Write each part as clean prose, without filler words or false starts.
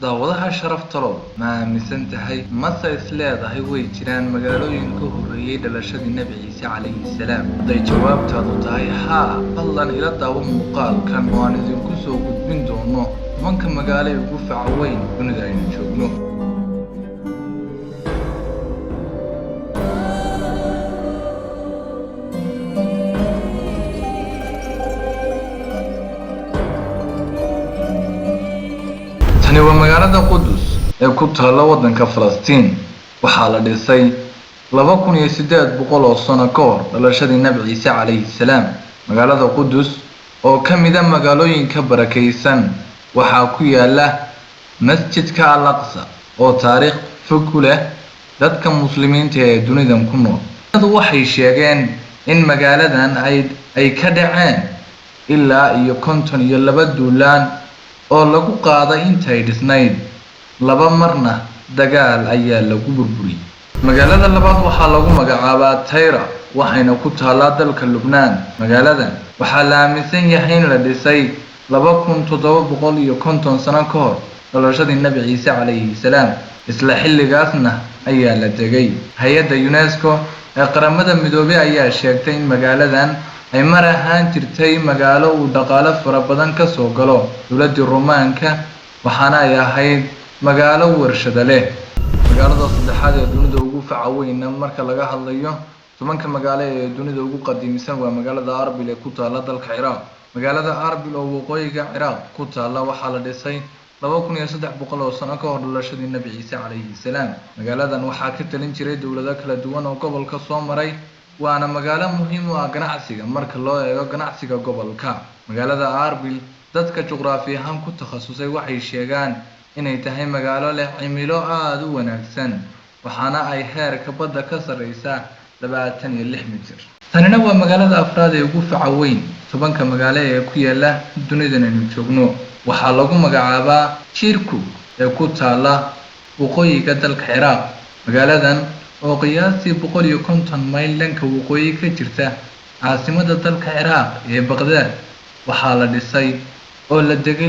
daawadaha sharafta leh ma aaminsan tahay mase isleedahay way jiraan magaalooyin ka horreeyay dhalashadii Nabi Ciise calayhi salaam? Haday jawaabtaadu tahay haa, fadlan ila daawo muuqaalkan oo aan idinku soo gudbin doono 10 magaalo ee ugu faca weyn dunida aynu joogno. tani waa magaalada Qudus ee ku taalla waddanka Falastiin. waxaa la dhisay 2800 sano ka hor dhalashadii Nabi Ciise calayhi salaam. magaalada Qudus oo ka mid ah magaalooyinka barakeysan waxaa ku yaala masjidka Al-Aqsa oo taariikh fog u leh dadka muslimiinta ee dunidan ku nool. Dadku waxay sheegeen in magaaladan ay ka dhaceen ilaa iyo 52 duulaan oo lagu qaaday intay dhisnayd. laba marna dagaal ayaa lagu burburiyay. magaalada labaad waxaa lagu magacaabaa Tyre waxayna ku taallaa dalka Lubnaan. magaaladan waxaa la aaminsan yahay in la dhisay 2750 sano ka hor dhalashadii Nabi Ciise calayhi salaam. isla xilligaasna ayaa la degay. hay'adda UNESCO ee qaramada midoobay ayaa sheegtay in magaaladan ay mar ahaan jirtay magaalo uu dhaqaale fara badan ka soo galo dowladda Roomaanka, waxaana ay ahayd magaalo warshado leh. magaalada saddexaad ee dunida ugu faca weyn marka laga hadlayo 10 magaalo ee dunida ugu qadiimisan waa magaalada Arbil ee ku taalla dalka Ciraaq. magaalada Arbil oo waqooyiga Ciraaq ku taalla waxaa la dhisay 2300 sano ka hor dhalashadii Nabi Ciise calayhi salaam. magaaladan waxaa ka talin jiray dowlado kala duwan oo gobolka soo maray, waana magaalo muhiim u ah ganacsiga marka loo eego ganacsiga gobolka. magaalada Arbil dadka juqraafi ahaan ku takhasusay waxay sheegaan inay tahay magaalo leh cimilo aad u wanaagsan, waxaana ay heerka badda ka sareysaa 26 mitir. tanina waa magaalada afraad ee ugu faca weyn 10 magaalo ee ku yaala dunidan aynu joogno. waxaa lagu magacaabaa Kirkuk ee ku taalla waqooyiga dalka Ciraaq. magaaladan oo qiyaastii 150 mayl dhanka waqooyi ka jirta caasimadda dalka Ciraaq ee Baghdad, waxaa la dhisay oo la degay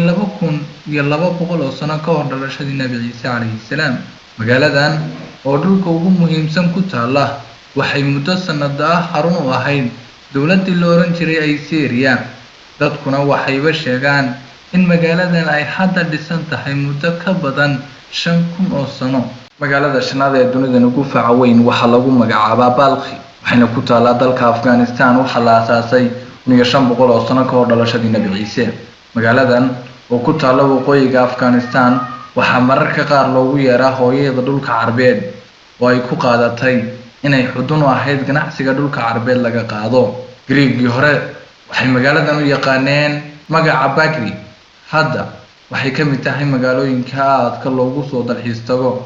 2200 sano ka hor dhalashadii Nabi Ciise calayhi salaam. magaaladan oo dhulka ugu muhiimsan ku taalla waxay muddo sanado ah xarun u ahayd dowladdii la oran jiray Assyria. dadkuna waxayba sheegaan in magaaladan ay hadda dhisan tahay muddo ka badan 5000 oo sano. magaalada shanaad ee dunidan ugu faca weyn waxaa lagu magacaabaa Balkhi, waxayna ku taallaa dalka Afghanistan. waxaa la aasaasay 1500 sano ka hor dhalashadii Nabi Ciise. magaaladan oo ku taalla waqooyiga Afghanistan waxaa mararka qaar loogu yeeraa hooyada dhulka Carbeed, oo ay ku qaadatay inay xudun u ahayd ganacsiga dhulka Carbeed laga qaado. Greegii hore waxay magaaladan u yaqaaneen magaca Bakri. hadda waxay ka mid tahay magaalooyinka aadka loogu soo dalxiis tago,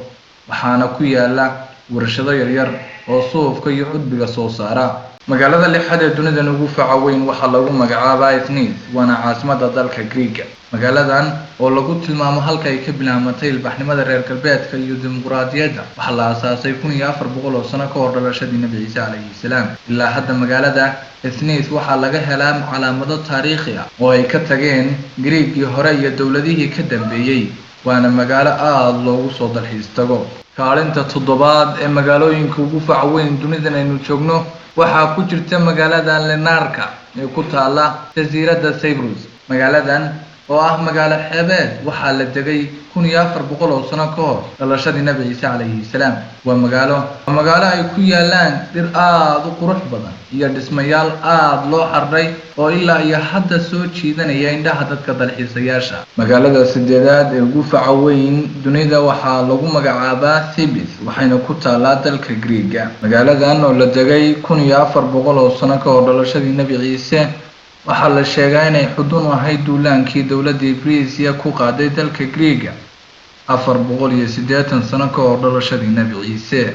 waxaana ku yaala warshado yaryar oo suufka iyo cudbiga soo saara. magaalada lixaad ee dunidan ugu faca weyn waxaa lagu magacaabaa Athens, waana caasimadda dalka Greega. magaaladan oo lagu tilmaamo halka ay ka bilaabatay ilbaxnimada reer galbeedka iyo dimuqraadiyadda waxaa la aasaasay 1400 sano ka hor dhalashadii Nabi Ciise calayhi salaam. ilaa hadda magaalada Athens waxaa laga helaa calaamado taariikhi ah oo ay ka tageen Greegii hore iyo dowladihii ka dambeeyay, waana magaalo aad loogu soo dalxiis tago. kaalinta toddobaad ee magaalooyinka ugu faca weyn dunidan aynu joogno waxaa ku jirta magaalada Larnaca ee ku taalla jasiiradda Cyprus. magaaladan oo ah magaalo xeebeed waxaa la degay 1400 sano ka hor dhalashadii Nabi Ciise calayhi salaam. waa magaalo ay ku yaalaan dhir aad u qurux badan iyo dhismayaal aad loo xardhay oo ilaa iyo hadda soo jiidanaya indhaha dadka dalxiisayaasha. magaalada sideedaad ee ugu faca weyn dunida waxaa lagu magacaabaa Thebes, waxayna ku taallaa dalka Greega. magaaladan oo la degay 1400 sano ka hor dhalashadii Nabi Ciise waxaa la sheegaa inay xudun u ahayd duulaankii dowladda Ibriisiya ku qaaday dalka Greega 480 sano ka hor dhalashadii Nabi Ciise.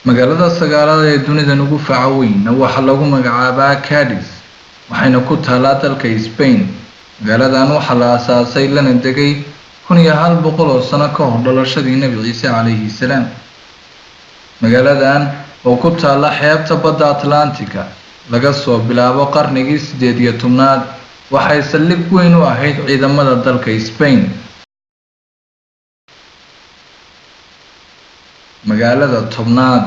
magaalada sagaalaad ee dunidan ugu faca weyn waxaa lagu magacaabaa Cadiz, waxayna ku taallaa dalka Spain. magaaladan waxaa la aasaasay lana degay 1200 sano ka hor dhalashadii Nabi Ciise calayhi salaam. magaaladan oo ku taalla xeebta badda Atlantika laga soo bilaabo qarnigii 18aad waxay saldhig weyn u ahayd ciidamada dalka Spain. magaalada tobnaad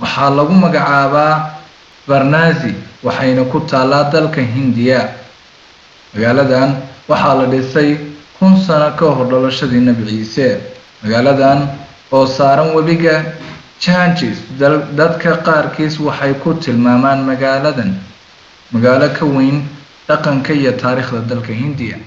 waxaa lagu magacaabaa Varanasi waxayna ku taalaa dalka Hindiya. magaaladan waxaa la dhisay 1000 sano ka hor dhalashadii Nabi Ciise. magaaladan oo saaran webiga Ganges, dadka qaarkiis waxay ku tilmaamaan magaaladan magaalo ka weyn dhaqanka iyo taariikhda dalka Hindiya.